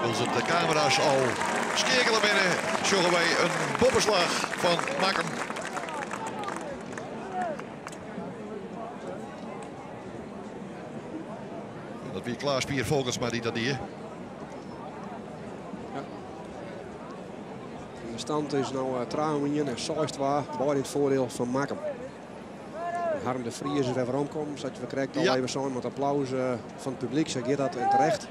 Als het de camera's al skekelen binnen, zorgen wij een bobbeslag van Makkum. Dat weer Klaas Pier Vogelsma die dat hier. De stand is nu 3 en 6-2 bij dit voordeel van Makkum. Harm de Vries is er even omkomen. Zodat we krijgen al even zo met applaus van het publiek. Zeg je dat en terecht.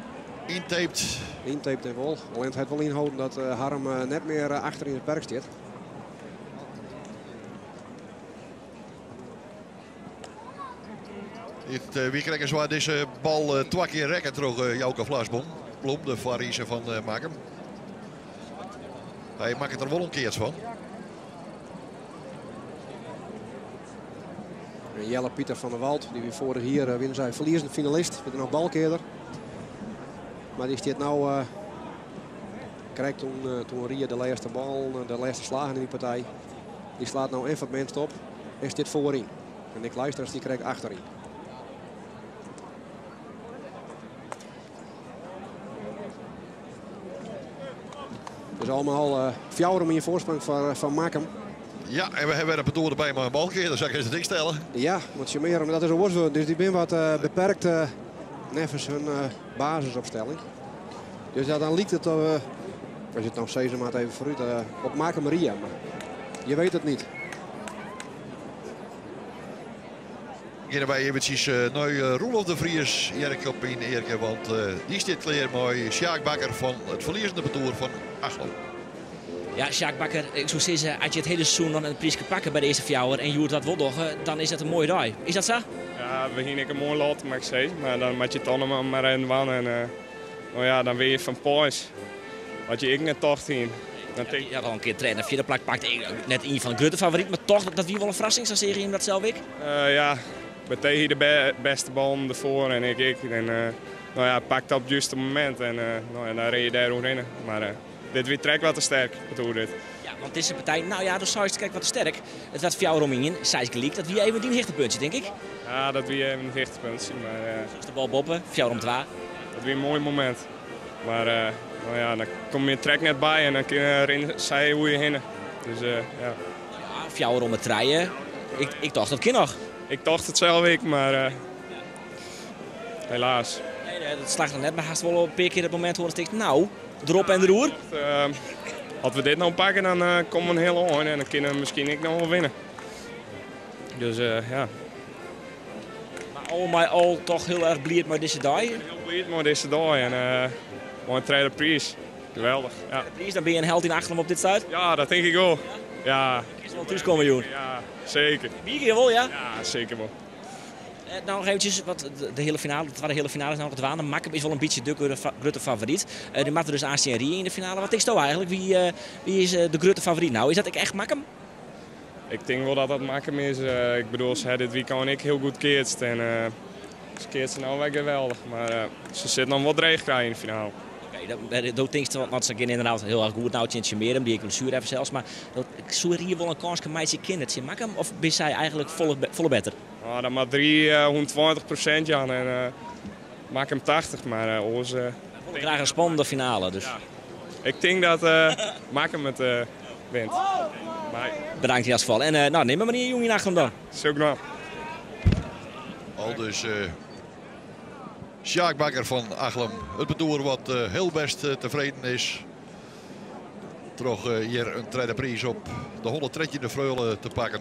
Intaped en wel. Alleen het wel inhouden dat Harm net meer achter in het perk zit. Wie krijgen zwaar deze bal 2 keer rekken terug Jouke Vlasblom. De Farise van Makkum. Hij maakt er wel een keer van. Jelle Pieter van der Wald, die weer vorig hier winnen zijn verliezende finalist. Met nog balkeerder. Maar die staat nou, krijgt toen Ria de laatste bal, de laatste slagen in die partij. Die slaat nou even het minst op en staat voorin. En Nick Luisters die krijgt achterin. Dus allemaal 4 om in je voorsprong van Makkum. Ja, en we hebben een toer erbij, maar een balkeer, dan zou ik eens het ding stellen. Ja, want Chimera, maar dat is een woord. Dus die ben wat beperkt nevens hun basisopstelling. Dus ja, dan lijkt het, als je het nou steeds maar even vooruit, op Makkum Ria. Maar je weet het niet. Beginnen wij eventjes Roelof de Vries, Jerk op in Eerke, want die staat klaar mooi. Sjaak Bakker van het verliezende betoer van Achlem. Ja, Sjaak Bakker, ik zou zeggen, als je het hele seizoen dan een prijs kan pakken bij de eerste fjouwer en je hoort dat wel nog, dan is dat een mooie dag. Is dat zo? Ja, we gingen een mooi lot, mag ik zeggen. Maar dan moet je het dan maar in wan en nou ja, dan weer je van pois. Had je een tocht in. Ja, al een keer trainen, vierde plek pakt net een van de grote favoriet, maar toch dat wie wel een verrassing zou zeggen in dat zelf ik? Ja, we tegen de beste bal ervoor en ik. En nou ja, pakte op het juiste moment en nou ja, dan reed je daar ook in. Maar dit weer trekt wat te sterk, bedoel dit. Ja, want deze partij, nou ja, de Saus kijkt wat te sterk. Het werd voor jou om in, zij gelijk, dat wie even die hechtepuntje, denk ik. Ja, dat weer even een hechtepuntje, maar... Dus de bal boppen, voor jou om 2. Dat weer een mooi moment. Maar nou ja, dan kom je trek net bij en dan kun je zij hoe je heen. Dus ja. Ja, voor jou om het rijden, ik dacht dat kind nog. Ik dacht het zelf ik, maar helaas. Nee, dat slaagt er net, maar haast wel een paar keer het moment horen steekt, nou, erop en de roer. Als we dit nou pakken, dan komen we een hele hoorn en dan kunnen we misschien ik nog wel winnen. Dus ja. Maar all my all toch heel erg blij met deze dag. Heel blij met deze dag en mooi een tweede prijs. Geweldig. Ja. De prijs, dan ben je een held in Achlem op dit stuit? Ja, dat denk ik ook. Ja. Is wel thuiskomen, joh. Ja, zeker. Wie keer wel, ja? Ja, zeker wel. Nou nog eventjes, wat de hele finale, het waren de hele finales nou het waren. Makkum is wel een beetje de grote favoriet. Die maakte dus AC en Rie in de finale. Wat is nou eigenlijk? Wie is de grote favoriet nou? Is dat echt Makkum? Ik denk wel dat dat Makkum is. Ik bedoel, ze dit weekend ik heel goed keerst. En ze keert ze nou wel geweldig. Maar ze zit nog wat dreig krijgen in de finale. Oké, dat denk ik, want ze kennen inderdaad heel erg goed. Nou, Tjintje Merum, die ik wil zuur even zelfs. Maar ik zou hier wel een kans kan mij kinderen. Makkum of is zij eigenlijk volle beter? Nou, dan maar 320% Jan en maak hem 80, maar ons... Ik graag een spannende finale, dus... Ja. Ik denk dat maak hem het wint. Maar... Bedankt in ieder geval. En nou, neem maar niet jongen in Achlem dan. Zo knap. Al dus Sjaak Bakker van Achlem. Het betoer wat heel best tevreden is. Toch hier een tweede prijs op de 103e vreule te pakken.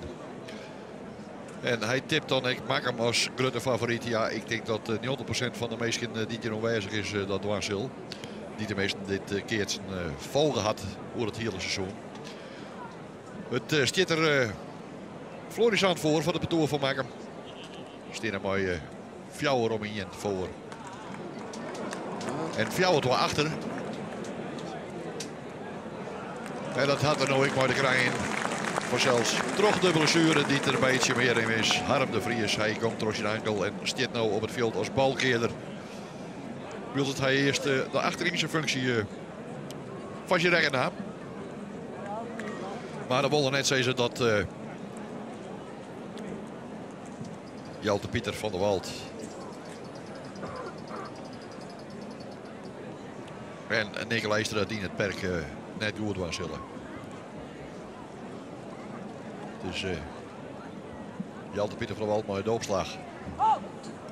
En hij tipt dan, ik maak hem als grote favoriet. Ja, ik denk dat 90% van de meesten die hier aanwezig is, dat dwars zal. Die de meesten dit keert vol gehad voor het hele seizoen. Het stiet er florissant voor van het betoer van Makkum. Er staat een mooie fjouwer om in voor. En fjouwer door achter. En dat had er nou ik maar de krijgen. Maar zelfs toch de blessure die er een beetje meer in is. Harm de Vries, hij komt door zijn enkel en staat nou op het veld als balkeerder. Wil het hij eerst de achterin functie van je rekken na. Maar de wilde net zeggen dat Jelte Pieter van der Wald En Nick Leijstra die in het perk net goed was. Dus Jelte Pieter van der Walt maar de opslag.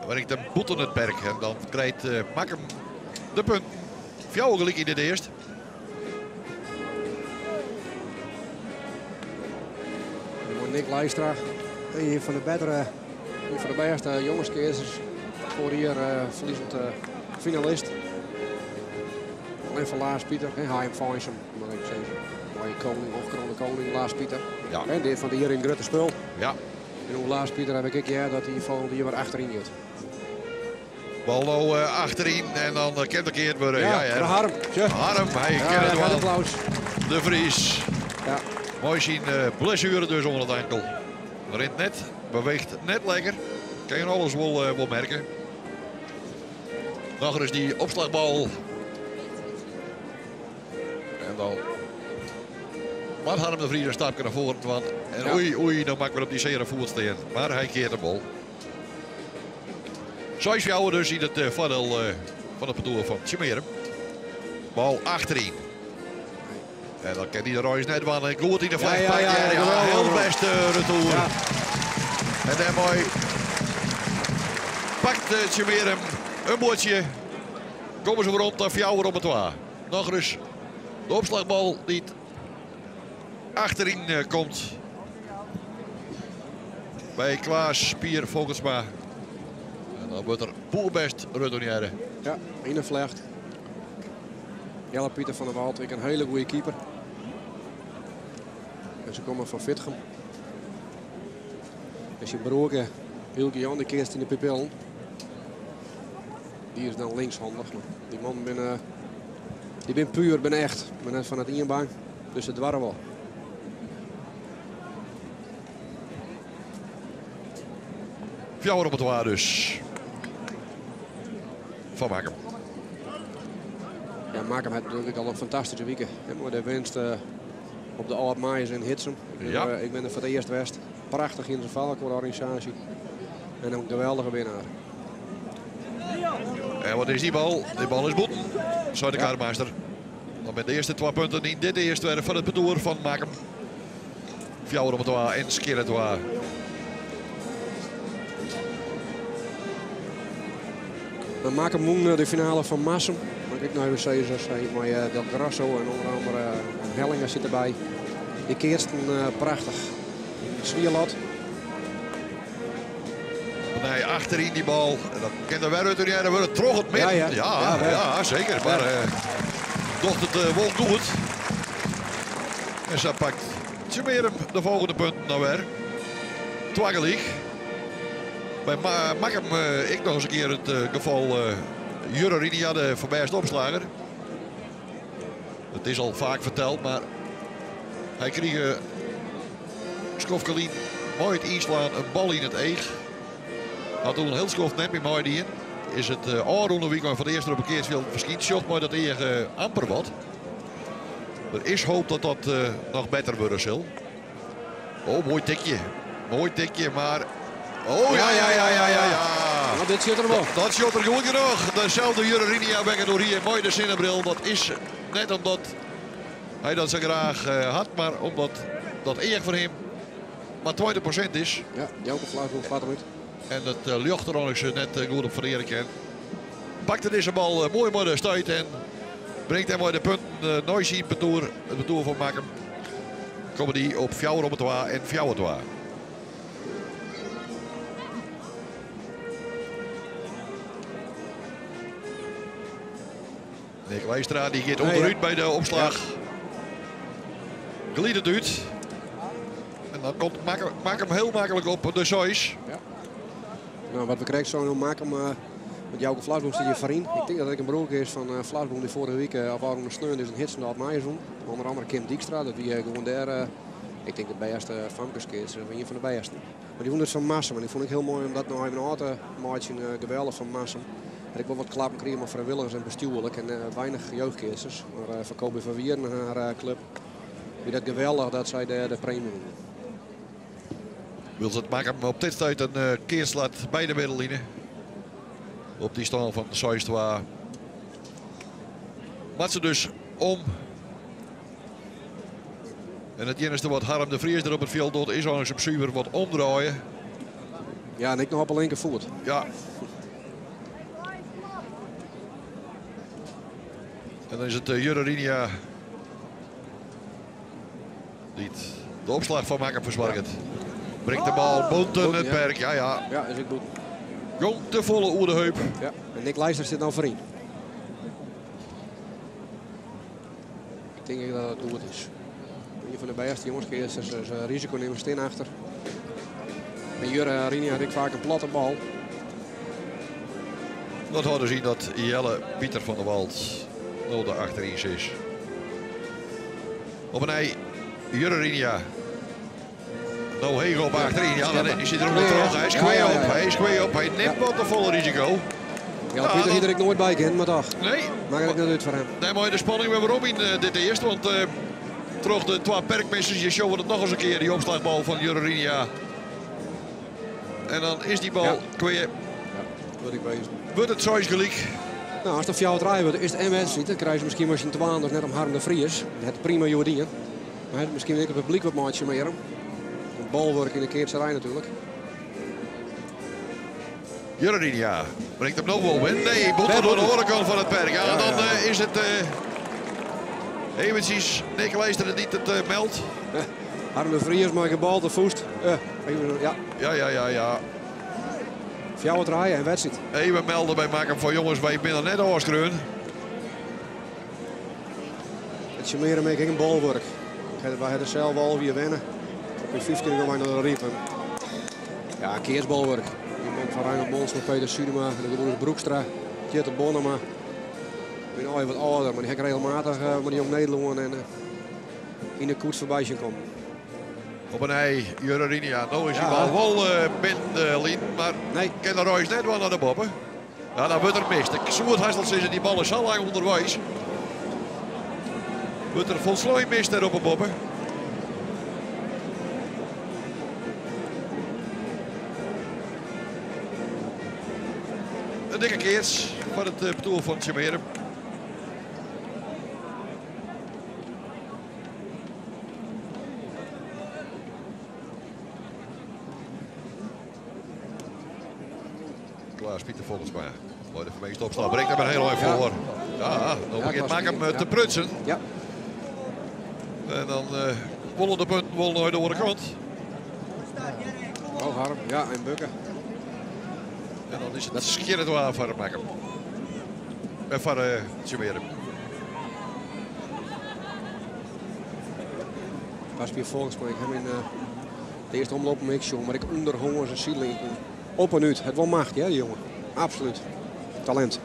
Werkt de boet in het perk en dan krijgt Makkum de punt. Fjouwer gelijk in de eerste. Nick Leijstra, een van de beste jongenskeezers. Voor hier verliezend finalist. Alleen van Lars Pieter, Haim Fijnsum, maar ik zeg, mooie koning of kroonde koning, Lars Pieter. Ja. En dit van de hier in Grutte Spul. Ja. En hoe Lars Pieter heb ik dat hij van hier weer achterin gaat. Bal nou achterin en dan kent de keer weer. Ja, voor Harm. Harm, hij kent het wel. Applaus. De Vries. Ja. Mooi zien, blessure dus onder het enkel. Rent net, beweegt net lekker. Kan je alles wel merken. Nog eens die opslagbal. En dan maakt Harm de Vries een stapje naar voren. Want, en ja. Oei, dan maakt we op die zere voet staan. Maar hij keert de bal. Zoals jou dus in het voordeel van het bedoel van Tjemerum. Bal achterin. En dan kan hij de Royce net wel goed in de vlecht pakken. Ja, heel best retour. Ja. En dan mooi pakt Tjemerum een bootje. Komen ze rond naar Fjouwer op het waar. Nog eens de opslagbal die achterin komt. Bij Klaas Pier Vogelsma. En dan wordt er boerbest retourneren. Ja, in de vlecht. Jelle Pieter van der Walt, ik een hele goede keeper. En ze komen van Vitgem. Dus je broerke, Hilke Jan, die keert in de pupillen. Die is dan linkshandig. Die man ben puur, ben echt. Ben net van het inbaan. Dus het dwarren wel. Fjouwer op het waar dus. Van Makkum. Ja, Makkum had natuurlijk al een fantastische week. Maar de winst op de Oud Maaiers in Hitsum. Ik ben er voor het eerst West. Prachtig in zijn val qua organisatie. En een geweldige winnaar. En wat is die bal? Die bal is boet. Zo de kaartmeester. Dan met de eerste 2 punten in dit eerste werf van het parcours van Makkum. Fjouwer op het waar en Skier het waar. Dan Makkum moen de finale van Massum. Maar ik nou even zeggen, maar Del Grasso en onder andere Hellinger zit erbij. Die keersten prachtig. Zwierlat. Nee, achterin die bal. En dan kan de weer dan wordt het terug het midden. Ja, zeker. Maar docht het wel goed. En zo pakt Tjemerum de volgende punt naar weer. Twaggelig. Bij Makkum ik nog eens een keer het geval Jurre Rinia, de voorbijste opslager. Het is al vaak verteld, maar hij kreeg Skofkalien mooi het inslaan, een bal in het eeg. Had toen een heel schoft net meer mooi die in. Is het aanronde weekend van de eerste op een keer veel verschiet. Zocht maar dat eeg amper wat. Er is hoop dat dat nog beter worden zal. Oh, mooi tikje. Mooi tikje, maar... Oh ja. Maar dit zit er wel. Dat zit er goed genoeg. Dezelfde Jurre Rinia weg door hier. Mooi de zinnenbril. Dat is net omdat hij dat zo graag had. Maar omdat dat eeg voor hem maar 20% is. Ja, Jouke Fluitboom gaat eruit. En het Ljochter is net goed op vereren kan. Pakte deze bal mooi de stuit en brengt hem mooi de punten nooit zien het betoer van Makkum. Komen die op Fjouwer op het waar en Fjouwer het waar. Nick Leijstra die gaat onderuit bij de opslag. Ja. Glied het uit. En dan komt Makkum heel makkelijk op de Sois. Ja. Nou, wat we krijgen zo Makkum met Jouke Fluitboom zit hier voorin. Ik denk dat ik een broer is van Fluitboom die vorige week op Arno Sneun is een hits van de Maaienzoen. Onder andere Kim Dijkstra, dat wie gewoon daar, ik denk de beste famkeskeers, een van de beste. Maar die vond het van Massum en die vond ik heel mooi omdat nou even een auto maatje geweldig van Massum. En ik wil wat klappen kregen met vrijwilligers en bestuurlijk en weinig jeugdkeesters. Maar van Kobe van Wieren naar haar club. Wie dat geweldig dat zij de premie doen. Wil ze het maken op dit stuit een keerslaat bij de middellijnen. Op die stand van de Soistwa. Maakt ze dus om. En het enige wat Harm de Vries er op het veld doet is aan zijn zuiver wat omdraaien. Ja, en ik nog op een linkervoet. Ja. En dan is het Jurre Rinia die de opslag van maken verzwargt. Brengt de bal Bonten het perk. Ja, ja. Ja, is ik goed. Jong te volle oer de heup. Ja, en Nick Leijster zit nou voorin. Ik denk dat het goed is. Een van de beste jongens keert zijn risico nemen steen achter. En Jurre Rinia had ik vaak een platte bal. Dat hadden zien dat Jelle Pieter van der Wald 0 de achterin is. Op een ei Jurre Rinia. Nou Hego op achterin. Ja, dan is hij er ook nog terug. Hij is kwijt op. Hij is kwijt op. Hij neemt wat de volle risico. Ja, Pieter hier ik nooit bij ken, maar toch. Nee. Maak ik net uit voor hem. Nee, maar de spanning weer waarom in dit eerst. Want terug de twee perkmissers. Je showen het nog eens een keer. Die opslagbal van Jurre Rinia. En dan is die bal kwijt. Ja, wat ik bezig. Wordt het zoals gelijk. Nou, als het op jou draaien wordt, is het een wedstrijd. Dan krijg je misschien als je een twaan of net om Harm de Vries. Het prima Jordien. Maar het misschien het publiek wat maatje meer. Een balwerk in de keertserij natuurlijk. Jurre Rinia brengt hem nog wel in. Nee, Botten door de onderkant van het perk. Ja, dan is het eventjes Nick Leijster het niet het meldt. Harm de Vries maakt een bal te voest. Ja. Ja. Voor jou draaien en wedstrijd. Even melden bij maken van jongens, wij binnen net ooskreun. Het is meer een balwerk. Wij hadden zelf al weer wennen. Op je 15 gaan wij naar de riepen. Ja, een keersbalwerk. Iemand van Reinhard Mons, van Peter Sudema, de broer Broekstra, Tjette Bonnema. Ik ben al wat ouder, maar die heb ik regelmatig met die jong Nederland en in de koets voorbij zien komen. Op een ei, Jurre Rinia. Nou is die bal wel binnen lijn, maar nee. Ken de Royce net wel naar de boppen. Ja, dan wordt er mist. Ik zoek het Hasselt is die bal is al lang onderwijs. Wordt er volslooien mist daar op een boppen. Een dikke keers van het betoel van Tjemeren. Klaas Pieter volgens mij. Mooi de vermeeste opslag. Brengt hem er heel even voor. Ja, dan begint maak hem te prutsen. Ja. En dan wollen de punten wel naar de andere kant. Oh, Harm. Ja, en Bukken. En dan is het scheren door voor maken. En voor Tjemeren. Was weer volgens mij. Ik heb in de eerste omloop een show, maar ik onderhonger zijn zieling. Op en uit. Het wel macht, ja, die jongen. Absoluut. Talent.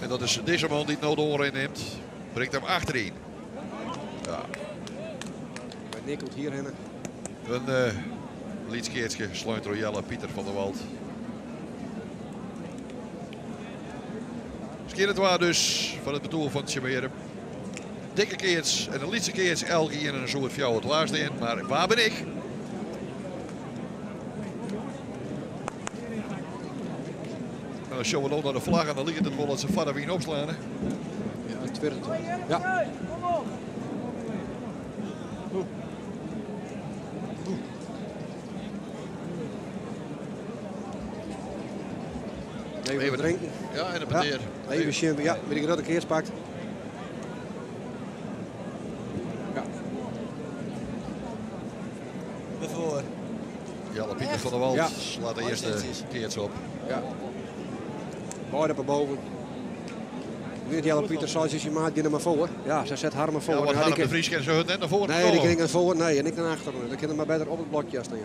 En dat is deze man die het nou door neemt. Brengt hem achterin. Ja. Bij Nick komt hierheen. Een lietskeertje sluit door Jelle Pieter van der Wald. Skeren waar dus van het betoel van Tjemeren. Dikke keerts en een lietse keerts elke in een soort fjouw het laatste in. Maar waar ben ik? En dan showen we nog naar de vlag en dan ligt het wel dat ze vader weer opslaan. Hè? Ja, het tweede. Ja. Even drinken. Ja, en een peteer. Ja, even zien. Ja, weet ik dat ik eerst pakt. Ja. Ervoor. Jelle Pieter van der Wald Ja. slaat de eerste keerts op. Ja. Beide op boven. Weet Jelle Pieter, zoals je maat, die er maar voor. Ja, ze zet Harm maar voor. Ja, wat Harm de Vries kan zo net naar voren. Nee, die ging naar voren. Nee, en ik naar achteren. Dan kunnen we maar beter op het blokje staan.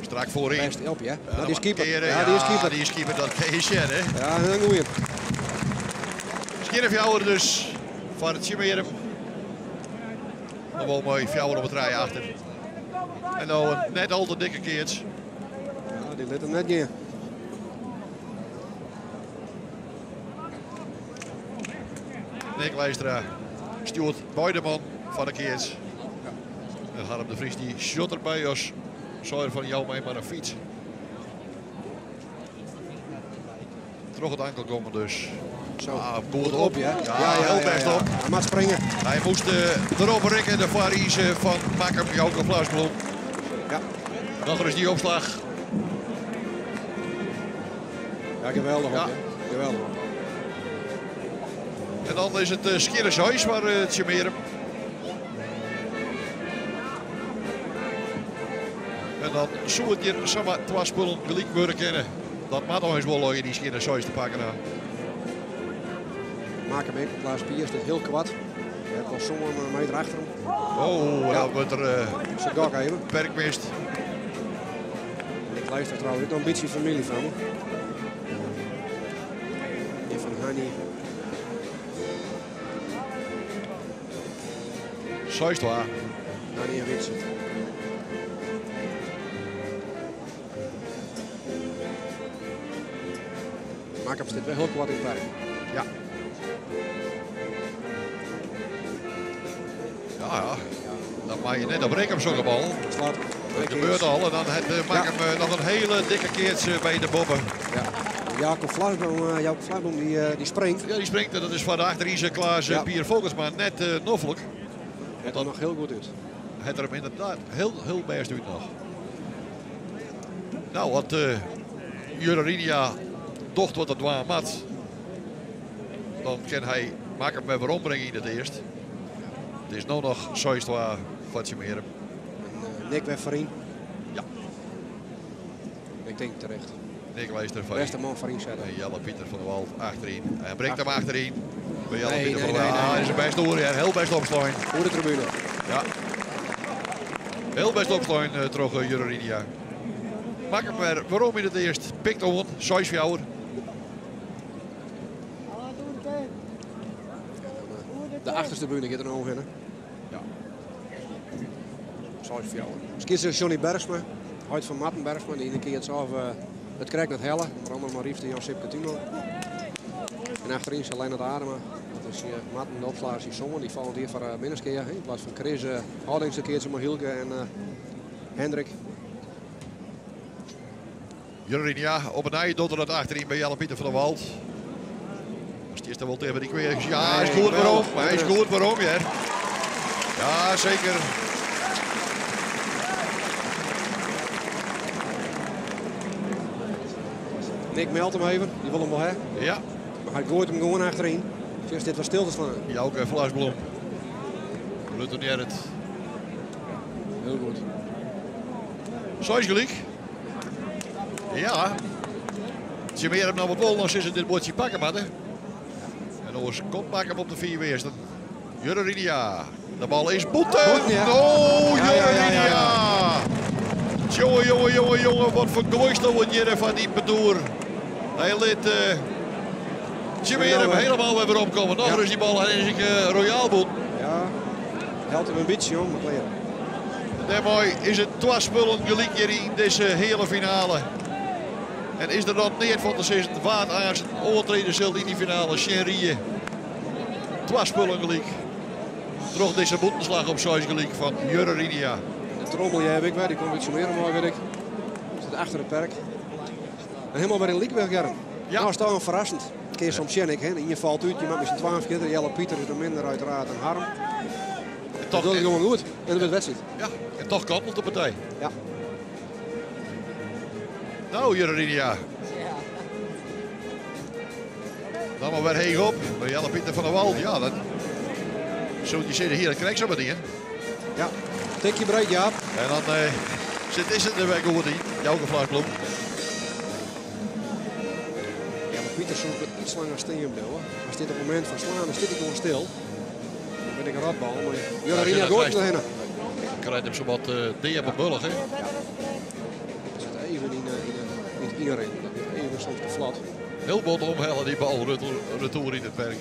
Strak voorin. Best op, ja. Ja, Die is keeper. Keren, Ja, die is keeper. Die is keeper, dat kan je zien, hè. Ja, een goeie. Skeren Fjouwer dus van het Tjemeren. Dan wel mooi Fjouwer op het rijden achter. En nou net al de dikke keerts. Ja, die let hem net niet. Nick Leijstra stuurt beide man van de keerts. En Harm de Vries die shot erbij als zou van jou mee maar een fiets. terug het ankel komen dus. Zo. Goed op. Ja, Heel best op. Hij mag springen. Hij moest erop rekken, de variëse van Makkum, Jouke Vlaasbloem. Ja. Nog eens die opslag. Ja, geweldig Ja. op. Hè. Geweldig op. En dan is het Skillershuis waar het Tjemeren. En dan zou het hier samen twee spullen gelijk worden kennen. Dat mag nog eens wel liggen, die Skillershuis te pakken. Maak hem in. Klaas Piers dit heel kwad. Hij heeft al zo'n meter achter hem. Oh, Ja. nou wordt er Zijn gok even. perkmist. Ik luister trouwens ook nog een beetje familie van me. Die van Hanny. Zuistwa. Hanny en Witsen. Maak hem zit wel heel kwad in het park. Ja. Ja. Dan mag je net op rekken op zo'n bal. Slaat. Dat gebeurt al en dan maakt hem nog een hele dikke keertje bij de bobben. Ja. Jacob Vlaasboom die springt. Ja, die springt en dat is van de achterin Klaas Ja. Pier Volkersma net noffelijk. Het er nog heel goed uit. Het er hem inderdaad heel best uit nog. Nou, wat Jurrinia docht wat het waar mat. Dan kan hij Makkum weer weer ombrengen in het eerst. Het is nu nog Zuistwa van Tjemeren. Nick Wefferin. Ja. Ik denk terecht. Nick Leijster van Beste man van Inzet. en Jelle Pieter van der Wald achterin. Hij brengt hem achterin. Bij Jelle Nee, Pieter van nee, der Wald. nee, nee. Hij is een best door. Ja, heel best opslaan. Voor de tribune. Ja. Heel best opslaan terug Jurrinia. Maak hem weer. Waarom in het eerst? Pikt on. 6 fjouwer. De achterste tribune gaat er nog in. Hè? Ja. Zoals voor jou. Skits is Johnny Bergsma. Huid van Matten Bergsma. Die een keer het zelf het krijgt naar het helle. Onder andere Mariefde Josip Catuno. En achterin is Lennart Adema. Dat is Matten de opslagers die zongen. Die vallen hier voor binnenskeer. In plaats van Chris Houdings een keertje maar Hielke en Hendrik. Jurrinia op een ei doet er het achterin bij Jelle Pieter van der Wald. Als die is er wel tegen die kweer. Ja, hij is Nee, goed wel. waarom. Hij is goed waarom, ja. Ja, zeker. Nick meldt hem even. Die wil hem wel hè. Ja, Maar hij gooit hem gewoon achterin. Dus dit was stil te slaan. Jouke Vlaasbloem. Retourneert het. Heel goed. Zoals gelijk. Ja. Ze meer hem nou wat wol, dan is het dit bordje pakken, matten. En dan komt Makkum op de 4 weersten. Jurrinia. De bal is boeten. Boeten, ja. Oh, Ja, ja, ja, ja, Jurrinia. Jongen. Wat voor gooistel wordt hier van die bedoer. Hij liet Jimmy hem helemaal weer opkomen. Nog Ja. eens die bal en is ik royaal boet. Ja. Helpt hem een beetje jong. Maar kleren. Daarmee is het 2 spullen gelijk hier in deze hele finale. En is er dan neer van de 6 waard aans overtreden zult in die finale. Shenrie. 2 spullen gelijk. Terug deze boetenslag op 6 gelijk van Jurrinia. De trommel heb ik weer. Die komt iets meer mooi weet ik. Zit achter het perk. En helemaal weer in Liekberg, Germ. Ja. Nou is het wel verrassend. Een keer soms Sjennik, hè. Je valt uit. Je maakt misschien 12 keer. Jelle Pieter is er minder uiteraard dan Harm. Dat doet het gewoon goed. En dat is wedstrijd. Ja, en toch kantelt de partij. Ja. Nou, Jurrinia. Dan maar weer heeg op. Bij Jelle Pieter van der Wald. Ja, dat... Zo je zitten hier, dat krijg je zo meteen. Ja. Tikje breed, Jaap. En dan is het er weer goed in. Jouke Vlaasbloem. Jelle Pieter zoekt het iets langer steen hoor. Als dit op het moment van slaan is, dit gewoon stil. Dan ben ik een radbal. Maar Jurrinia gooit er heen. Krijgt hem zo wat diep op bullig, hè? We zitten even in het inring. Dat is even soms te flat. Heel bot omhellen die bal retour in het werk.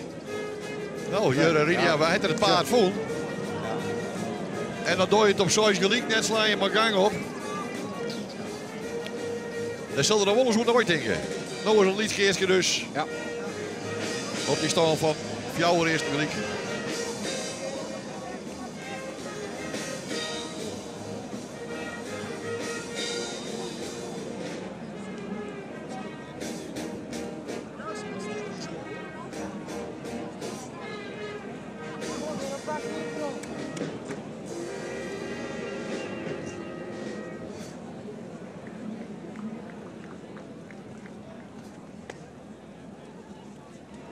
Nou, Jurrinia, Ja. wij hebben het paard vol. En dan doe je het op 6 gelijk, net sla je maar gang op. Dan zal er dan wel eens goed nooit denken. Nou is een liedgeertje dus. Ja. Op die stand van Fjouwer eerste gelijk.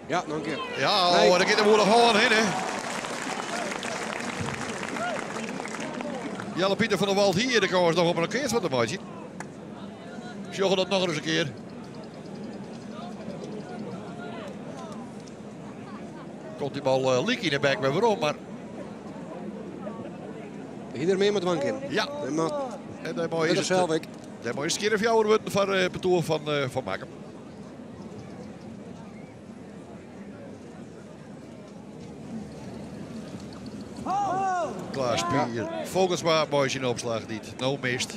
Ja, nog een keer. Ja, Nee. daar gaat de moeder gewoon heen, hè. Jelle Pieter van der Wald hier, de kans nog op een keer van de maatje. Joggen dat nog eens een keer. Komt die bal leak in de bek met waarom, maar Hier meer met wank in. ja. En maar En daar mooi met is het. zelf ik. Daar mooi is het keer of jou worden van het toer van Makem. Klaas Pier, Vogelsma, mooi zijn opslag niet. Nou mist.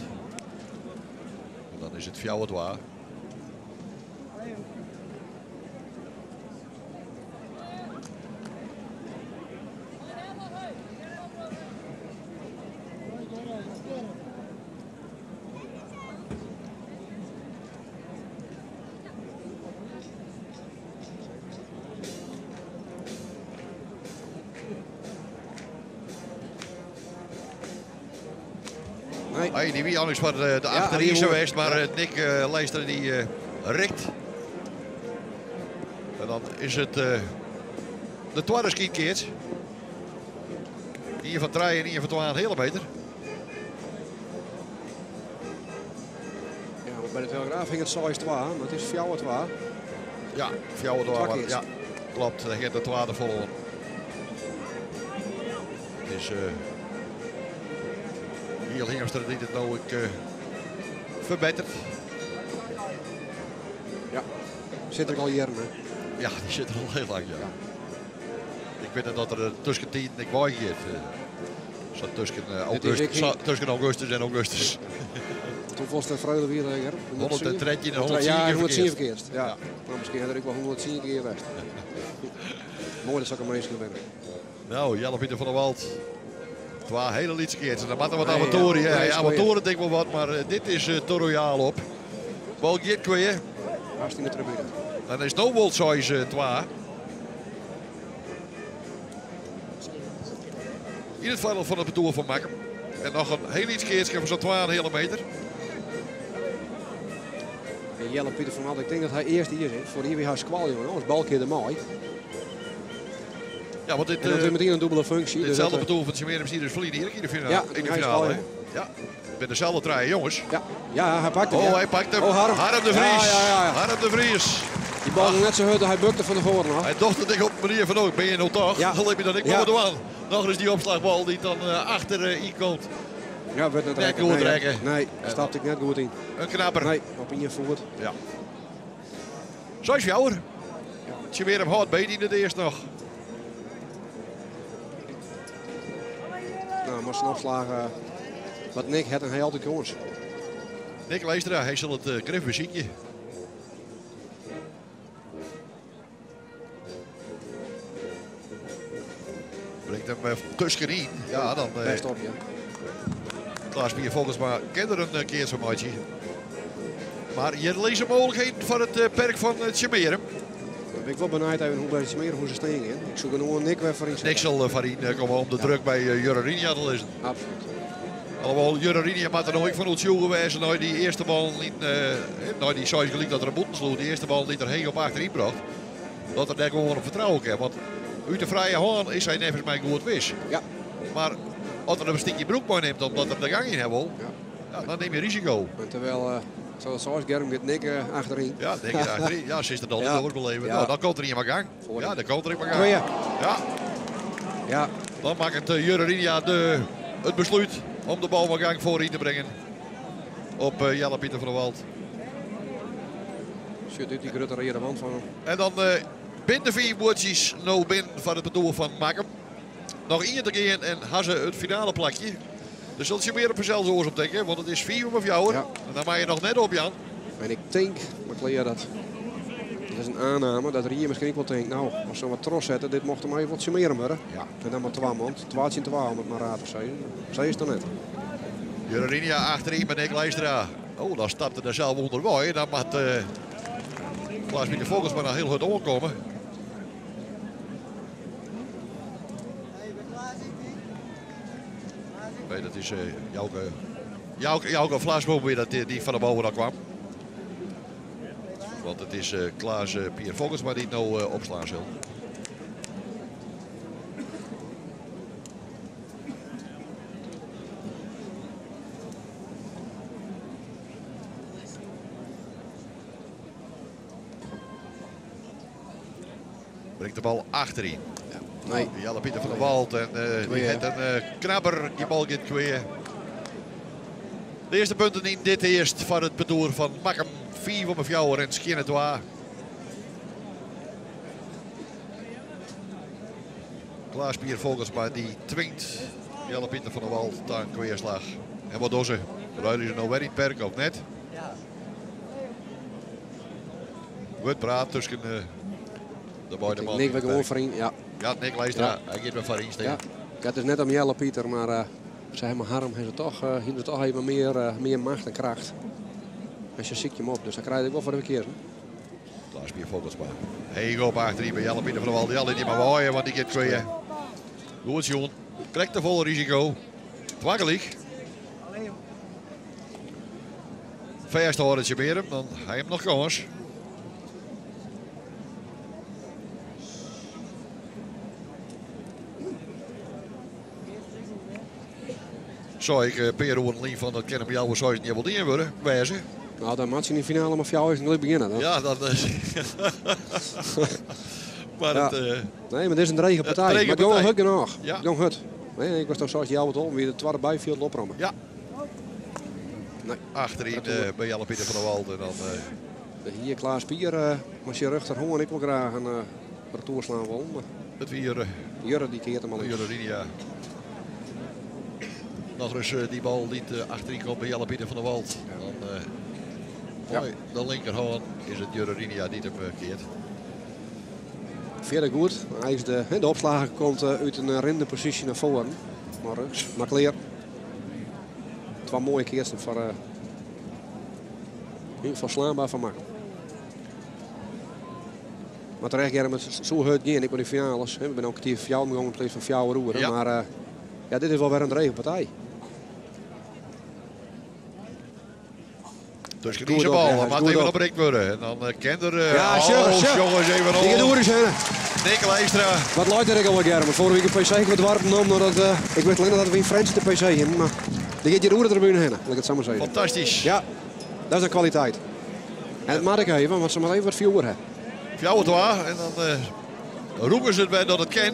En dan is het voor jou het waar. Nee. Hey, die wie anders van de achterin die geweest, maar Nick Leijster die rikt. En dan is het de tweede skietkeert. Hier van 3 en hier van 12 hele meter. Ja, maar bij de Telegraaf ging het 6-2, maar het is 4-2. Ja, voor jou het waar. Twakkeert. Ja, klopt. Dan gaat de tweede vol. Het is hier Hingster die het nou verbeterd. Ja, zit er al jaren. Hè. Ja, die zit er al heel lang, ja. Ik weet dat er tussen 10 en ik waai gaat. Zo tussen augustus en augustus. Toen was de Vreugde weer 113 en 110 ja, keer 110 verkeerd. verkeerd. Ja. Nou, misschien had ik wel 110 keer weg. Mooi dat zou ik hem eens kunnen winnen. Nou, Jelle Pieter van der Wald. 2 hele lietskeertjes. Dan maakt er wat Nee, amatoren. ja. Ja, Nee, amatoren denk wel wat, maar dit is te royaal op. Bal gaat kweer. Haast in de tribune. Dan is no World size 2. In het veld van het betoer van Makem. En nog een heel iets keertje van zo'n 12 hele meter. En Jelle Pieter van Wald, ik denk dat hij eerst hier zit. Voor de IWH Squal, jongen. Anders balkeerde mooi. Ja, want dit, En dat is meteen een dubbele functie. Dus hetzelfde dat, betoer van het Smeer hier dus verliezen hier in de finale. Ja, in de hij is finale. wel, Hè? Ja, met dezelfde trein, jongens. ja, hij pakt hem. Oh, ja. hij pakt hem. Oh, Harm de Vries. Ja. Harm de Vries. Die bal ging net zo hard, hij bukte van de voren nog. Hij dacht dat ik op de manier van ook, ben je nou toch? Ja. Dan heb je dan ik Ja. wel aan. Nog eens die opslagbal die dan achter in komt. Ja, werd net Net rekken. goed Nee, rekken. Nee, daar stapte ik net goed in. Een knapper. Nee, op in je voet. Ja. Zo is jou. Je weer hem hard beet in het eerst nog. Nou, maar zijn opslagen. Wat Nick had en hij altijd jongens. Nick Leistra, hij zal het grif beziekje. Brengt hem tussenin. Ja, dan Best op, ja. Klaas Pier Vogelsma kent er een keer zo'n maatje. Maar je leest de mogelijkheden van het perk van Tjemeeren. Dan ben ik wel benieuwd even hoe bij het smeren hoe ze staan in. Ik zoek er nog een Nick weer voor iets. Nick zal van in komen om de druk bij Jurre Rinia te lezen. Absoluut. Alhoewel Jurre Rinia maakt er nog van ons jongen geweest. Nou die eerste bal niet, nou die zou gelijk dat er een boeten sloeg. Die eerste bal niet er heen op achterin bracht. Dat er daar gewoon op vertrouwen kan. Want uit de vrije hand is hij nevens mij goed wist. Ja. Maar als er een stukje broek bij neemt omdat er de gang in hebben, ja, dan neem je risico. En terwijl, zoals Germ met Nick achterin. Ja, denk je achterin. Ja, ze is er dan Ja. doorbeleven. Ja. Nou, dan komt er niet in gang. Voor Ja, dan komt er in gang. Tweeën. Ja, Ja. dan maakt het Jurre Rinia het besluit om de bal van gang voorin te brengen. Op Jelle Pieter van der Wald. Zit uit die grote rode wand van hem. En dan binnen 4 woordjes nou binnen van het bedoel van Makem. Nog 1 te gaan en hebben ze het finale plakje. Dus zult je meer op jezelf oors op denken, want het is 4 of jou. Ja. En dan mag je nog net op, Jan. En ik denk, McLeod, dat is een aanname, dat er hier misschien wel denkt, nou, als ze wat trots zetten, dit mocht hem even wat summeren worden. Ja. En dan maar 2 man, 12 in 12 om het maar raad te zeggen. Zij is het dan net. Jurrinia achterin met Nick Leistra. Oh, dan stapte er zelf onderweg. Dan mag Klaas Pieter Vogelsma nog heel goed doorkomen. Nee, dat is Jouke Vlasboom weer die van de boven dan kwam. Want het is Klaas Pierre Vogelsma die het nou opslaan zal. Brengt de bal achterin. Ja. Nee. Jelle Pieter van der Walt en die heeft een knabber, die bal gaat kweer. De eerste punten in dit eerst van het bedoel van Makkem. 4 van Fjouwer en Schinnetois. Klaas Pier Vogelsma die dwingt Jelle Pieter van der Walt aan een kweerslag. En wat doen ze? Ruilen ze nou weer in het perk of net? Wordt praat tussen de beide mannen. Nick, we gewoon vriend. Ja. Ja, Nick Leistra, hij gaat weer voor in Ja. Het is net om Jelle Pieter, maar zeg maar Harm heeft toch even meer macht en kracht. En ze ziet je hem op, dus dan krijg ik wel voor de verkeer. Klaas Pier Vogelsma. Heen op achterin bij Jelle Pieter van der Walt. Jelle die maar waaien, want die gaat kweeën. Goed, John. Krijgt de volle risico. Twakkelig. Verste horentje meer hem, dan hij hem nog kans. Zou ik Peer Oornlien van dat kennen bij jou zou je niet wel dingen worden, wijzen. Nou, dan match in de finale maar voor jou is nog beginnen. Dan. Ja, dat is. Maar ja. Nee, maar dit is een drege partij. Maar ik ga het nog. Ja. Nee, ik was toch zoals jou het om, wie de tweede bijfield oprammen. Ja. Nee. Achterin bij Jelle Pieter van der Walt en dan. Hier Klaas Pier, als je rug daar honger, ik wil graag een retour slaan wel. Maar het weer. Jurre die keert hem al in. Jurre, nog eens die bal niet achterin komt bij Jelle Pieter van der Walt. Dan, de linkerhand is het Jurre die hem keert. Verder goed. Hij is de opslager komt uit een rende positie naar voren. Morgens. Maar clear. Het was mooie keersten voor in ieder geval slaanbaar van Makkem. Maar terecht Germ, het zo hard geen. Ik ben in de finales. We zijn ook een keer voor jou gegaan in plaats van jou roeren. Ja. Maar ja, dit is wel weer een drege partij. Dus deze bal, dat mag even opbrekt worden. En dan kent er. Ja, jongens, even op. Die gaat door eens heen. Nick Leistra. Wat luidt er al Germ? Vorige week een PC wat warm genomen. Ik weet alleen dat we in Frans de PC in. Maar die gaat hier door de tribune heen. Laat ik het zo maar zeggen. Fantastisch. Ja, dat is een kwaliteit. En het mag ik even, want ze maar even wat vuur hebben. Fjouwer toe. En dan roepen ze het bij dat het kan.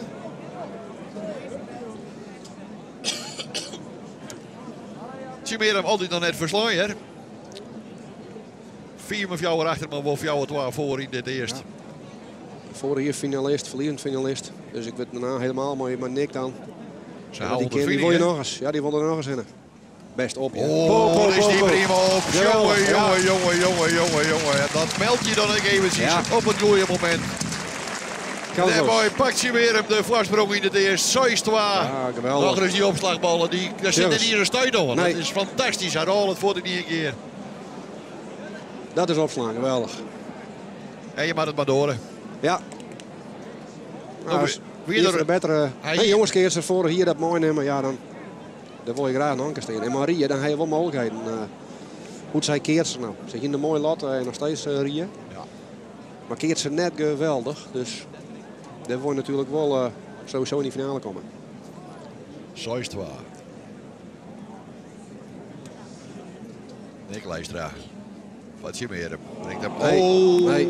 Zie meer hem altijd nog net verslaan, hè? 4 met Fjouwer achter, maar wel Fjouwer toe voor in dit eerst. Ja. Vorige hier finalist, verlierend finalist. Dus ik weet daarna helemaal mooi, maar Nick dan. Ze houden de die wil je nog eens. Ja, die wilde er nog eens in. Best op. Ja. Oh, is die prima op. Ja. Jongen. En dat meld je dan ook eventjes op het goede moment. En mooi pakt je weer hem de voorsprong in het eerst. Soistwa. Ja, geweldig. Nog eens die opslagballen. Daar zit er niet in een stuit nog. Nee. Dat is fantastisch. Hij rolt het voor de niet een keer. Dat is opslaan, geweldig. En je mag het maar door. Ja. Nou, wie er betere. Hey, jongens, keer ze voor hier dat mooi nemen. Ja, dan wil je graag nog een keer staan. En Maria, dan heb je wel mogelijkheden. Hoe zij keert ze nou? Ze in de mooie lat en nog steeds Ria. Ja. Maar keert ze net geweldig. Dus daar wil je natuurlijk wel sowieso in die finale komen. Soistwa. Nick Leistra. Wat je meer. Brengt hem. Nee.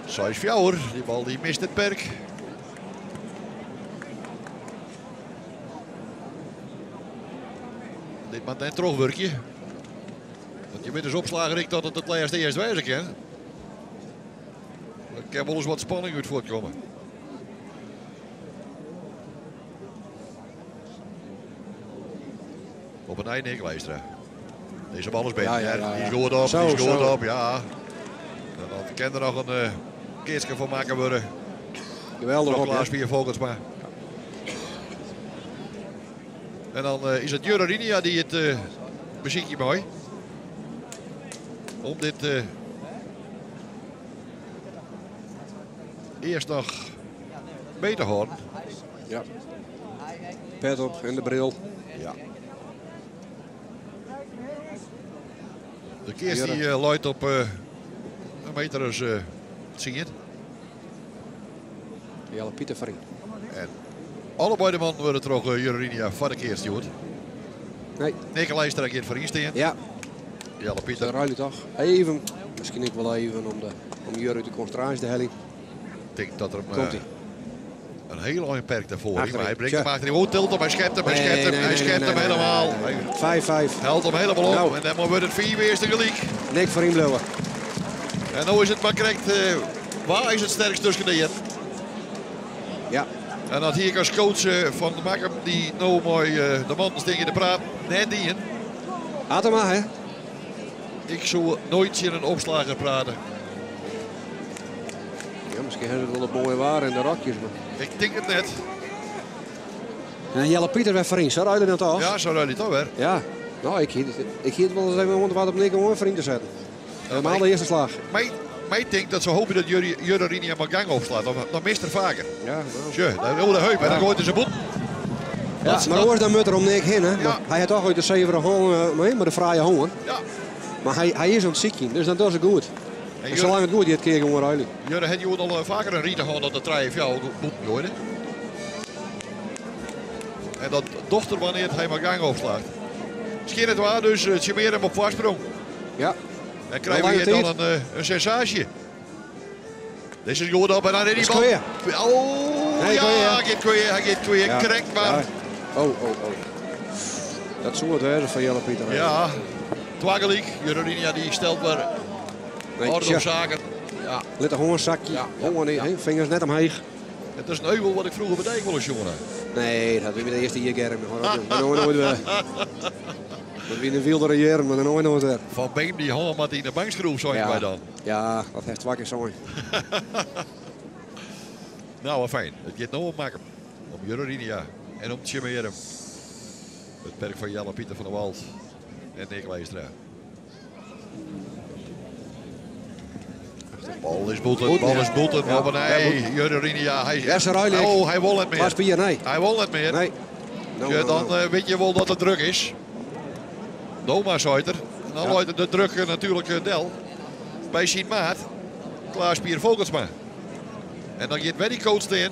Sois Fjouwer. Die bal die mist het perk. Dit maakt een terugwerkje. Want je bent dus opslagerik dat het laatste eerst wijzen kan. Er kan wel eens wat spanning uit voortkomen. Op een einde Nick Leistra. Deze bal is beter. Ja. Die is goed op, Zo, die is goed zo. op, ja. En dan kan er nog een keertje van maken worden. Geweldig op. Klaas Pier Vogelsma. En dan is het Jurre Rinia die het muziekje mooi. Om dit eerst nog beter horen. Ja. Pet op en de bril. Ja. De keers die luidt op meters zien het. Jelle Pieter Verien. En allebei de mannen worden toch Jurrinia voor de keer stuurt. Nee. Nicolai straks in het Verien staan. Ja, Jelle dat Pieter. ruilt toch. Even, misschien ik wel even om Jur uit de concentratie te hellen. Ik denk dat er Komt-ie. een heel lang perk daarvoor is. Achterin. Maar hij brengt Tja. hem achterin. Oh, tilt hem, hij schept hem, hij schept hem, hij schept hem helemaal. Hij 5-5. helpt hem helemaal op. Nou. En dan wordt het 4 weer tegelijk. Nick Verien blowen. En nu is het maar correct. Waar is het sterkst tussen de Ja. En dat hier als coach van de Makkum die nou mooi de man tegen de praat. Net die in. Atema, hè? Ik zou nooit in een opslager praten. Ja, misschien hebben ze wel het mooie waar in de rokjes. Maar... Ik denk het net. En Jelle Pieter werd Verien, zo ruilen dat toch? Ja, zo ruilt het alweer. Ja. Nou, ik hield wel eens even wat op Nick om een vriend te zetten. Helemaal de eerste slag. Mij denkt dat ze hopen dat Jurrinia maar gang opslaat. Dan mist er vaker. Ja, nou. Tje, dan wil de heup en dan gooit hij zijn boet. Ja, maar hoor dan moet er om Nick heen, hè? Ja. Maar hij had toch uit de 7 hoorn mee, maar de fraaie hoorn. Ja. Maar hij is aan het ziekje, dus dat is het goed. En En zolang het goed is, het keer gewoon ruilen. Jurre had je al vaker een rieten gehad dat de trein van jou boet gooide. En dat dochter wanneer hij maar gang opslaat. Misschien het waar, dus het meer hem op voorsprong. Ja. En krijgen we hier dan een sensatie. Deze is goed op en dan in die Dat bal. is Oh, Nee, ja, hij gaat tweeën. Ja. Correct, man. Ja. Oh. Dat zou het wezen van Jelle Pieter. Ja, Twageliek. Jurrinia die stelt weer Nee, orde tja. op zaken. Ja, Let een hoornzakje. Ja. Hoorn, hè? Vingers net omheeg. het is een euvel wat ik vroeger bij Dijk wel eens jongen. Nee, dat weer de eerste hier Germ. Dat nooit weer. Dat weer een wildere Germ, maar dat nooit weer. Van Beem die hand met in de bankschroef zijn Ja. wij dan. Ja, dat heeft wakker zo. Nou, wat fijn. Het gaat nou opmaken. Om Jurrinia en om Tjimmeerem. Het perk van Jelle Pieter van der Wald en Nick Leestra. Bal is boeten, bal is boeten. Ja. Maar nee, Jurrinia. Hij, Ja, ze ruilen. oh, hij won het meer. Waar spier? Nee. Hij won het meer. Nee. Ja, dan weet je wel dat het druk is. Doma Zuiter. En dan Ja. luidt de druk natuurlijk Del. Bij Sint Maat. Klaarspier Vogelsma. En dan gaat weer die coach in.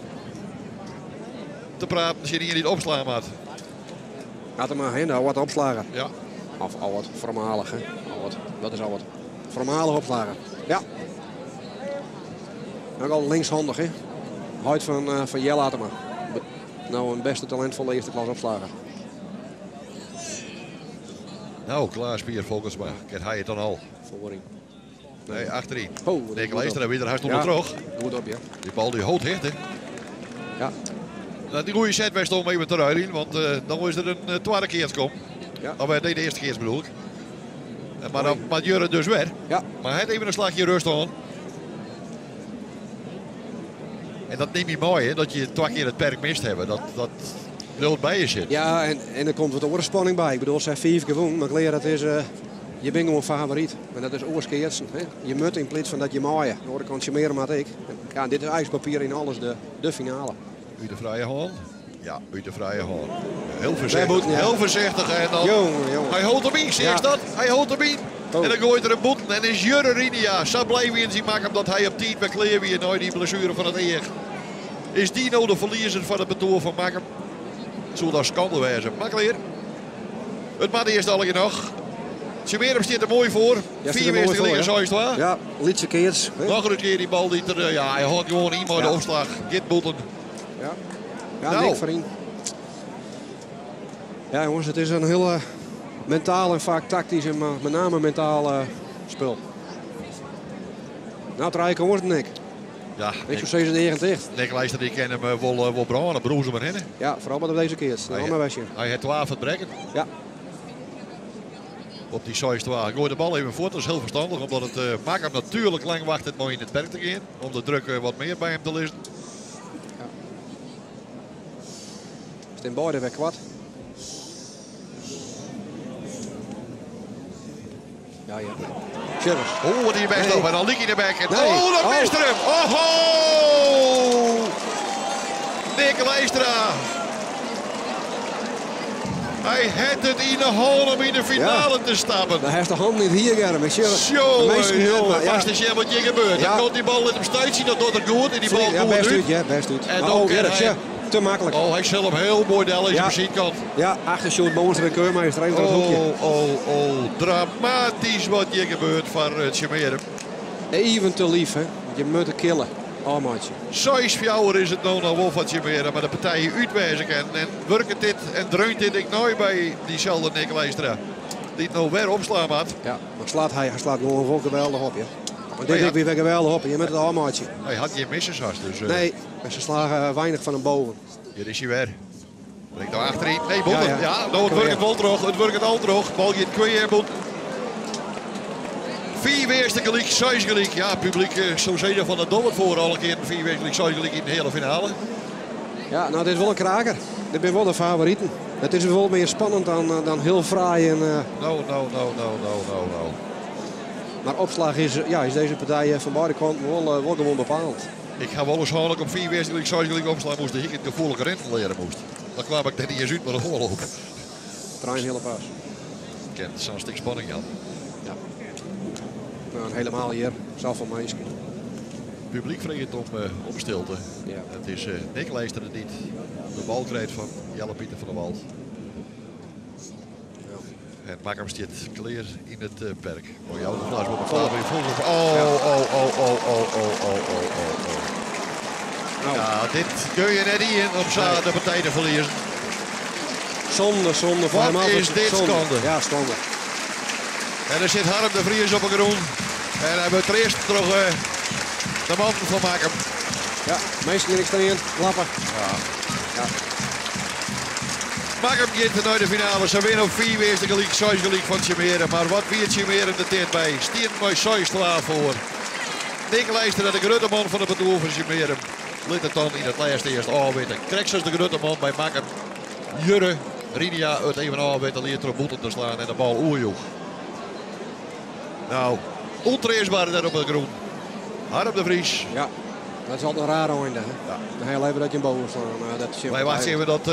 Te praten als je die niet opslaan maat. Laat hem maar heen, nou wat opslagen. Ja. Of al wat voormalig, hè. Al wat. Dat is al wat. Voormalig opslagen. Ja. Ook al linkshandig, hè. Huid van Jelle Atema. Nou, een beste talentvolle eerste klas opslagen. Nou, Klaarspier Vogelsma. Kent hij het dan al? Voorin. Nee, achterin. Oh, wat Nick goed Leestra op. weer hij stond Ja. er terug. Goed op, ja. Die bal die hout hecht, hè. Ja. Nou, die goede set best om even te ruilen. Want dan is er een tweede keer te komen. Ja. Of de eerste keer bedoel ik. Maar dan maakt Jurre dus weer. Ja. Maar hij heeft even een slagje rust aan. En dat neemt niet mooi, hè, dat je 2 keer het perk mist hebben. Dat bloot bij je zit. Ja, en er komt wat oorspanning bij. Ik bedoel, ze zijn 4 gewonnen, maar ik leer dat is... je bent gewoon favoriet. En dat is oorskeertsen. Je moet in plaats van dat je maaien. De andere kant je meer maar ik. Ja, dit is ijspapier in alles de finale. U de vrije hand? Ja, u de vrije hand. Heel Wij voorzichtig. moeten, ja. Heel voorzichtig. En dan, Jongen. hij houdt hem in, zie je Ja. dat? Hij houdt hem in. Oh. En dan gooit er een boet. En is Jurre Rinia. Zo blijven we in zien maken dat hij op 10 bij Kleer weer nooit die blessure van het eer. Is die nou de verliezer van het betoer van Makkum? Het zou dat schande wezen. Maar Kleer. Het maakt eerst al nog. Sjemerum staat er mooi voor. Ja, 4 weer gelegen, zo is het waar. Ja, lietse keers. Nog een keer die bal die er, ja, hij had gewoon iemand de Ja. opslag. Git boeten. Ja, ja Nou. Nick Verien. Ja jongens, het is een heel mentaal en vaak tactisch en met name mentaal spel. Nou, het jongens, Nick. Ja, Ik zou zeggen, 90. Nick Leijster die kennen hem wel branden, broezen maar in. Ja, vooral bij deze keer. Dat is maar westje. Hij heeft 12 het breken. Ja. Op die 6-12. Gooi de bal even voort, dat is heel verstandig. Omdat het maakt hem natuurlijk lang wacht het mooi in het perk te gaan. Om de druk wat meer bij hem te lezen. Is het in beide weg kwart? Ja. Chivers. Oh, wat hij best Nee. op. En dan liep hij de bek. Nee. Oh, dan Oh. mist er hem. Oh, Nick Leijstra. Hij had het in de hal om in de finale te stappen. Hij heeft de hand niet hier, Germ. Ik zie het. Zo, ja. was er wat je gebeurt. Ja. Dan komt die bal met hem stuit zien, dat doet er goed. En die bal Ja, goed best uit. uit, ja, best uit. En Maar dan oh, kan Germ, hij... ja, te makkelijk. Oh, hij is zelf heel mooi de Ja. zijkant. Ja, achter Sjoerd Boonstra en Keurmeijer even het hoekje. Oh. Dramatisch wat hier gebeurt van Tjemeren. Even te lief, hè. Je moet hem killen. Oh, maatje. 6 fjouwer is het nou nog wel van Tjemeren, maar de partijen uitwijzen kan. En werkt dit en dreunt dit ik nooit bij diezelfde Nick Leistra. Die het nou weer opslaan had. Ja, maar hij slaat gewoon vol geweldig op, ja. Maar dit ja. ik weer geweldig op. En je met het maatje. Hij had geen missers, dus... Nee, en ze slagen weinig van hem boven. Hier is hij weer. Brengt nou achterin. Nee, Botten. Ja. Ja, nou, het werkt het wel terug. Het werkt het al terug. Bal je 2 en Botten. 4 weerste gelijk, 6 gelijk. Ja, publiek zo zeker van de domme voor al een keer 4 weerste gelijk, 6 gelijk in de hele finale. Ja, nou, dit is wel een kraker. Dit ben wel de favorieten. Het is wel meer spannend dan heel fraai. En, Nou. Maar opslag is deze partij van beide kanten wel gewoon bepaald. Ik ga wel eens handelijk op 4 weerste gelijk, 6 gelijk opslaan moest. Dat ik het gevoelige rente leren moest. Dan kwam ik er niet eens uit, maar dat gewoon op. Trein hele pas. Kent zo'n stuk spanning, Jan. Ja. Nou, helemaal hier. Zal van meisje. Het publiek vreegt om stilte. Ja. Het is Nick Leijster het niet. De bal krijgt van Jelle Pieter van der Wald. Ja. En Makkum stiet clear in het perk. Oh, jou de plaats wordt een weer vol. Nou, Ja, dit kun je net niet in om de partij te verliezen. zonde voor Wat hem af. is dit Zonde. schande? Ja, schande. En er zit Harm de Vries op een groen. En hij moet er eerst terug de man van Makkum. Ja, meestal niks erin. Klappen. Ja. Makkum gaat naar de finale. Ze winnen op 4 weerste gelijk, 6 gelijk van Tjemeren. Maar wat weer Tjemeren de tijd bij? Stien met 6 voor. Nick Leijster, de grote man van de bedoel van Tjemeren. Liet het dan in het laatste eerst aanweten. Kreksels de grote man bij Makkum. Jurre, Rinia uit even aanweten. Leert er op boeten te slaan en de bal oerjoeg. Nou, ontracebaar daar op het groen. Harm de Vries. Ja, dat is altijd een raar einde. Hè? Ja. Dan heel even dat je hem boven slaan. Dat is Wij wachten even dat...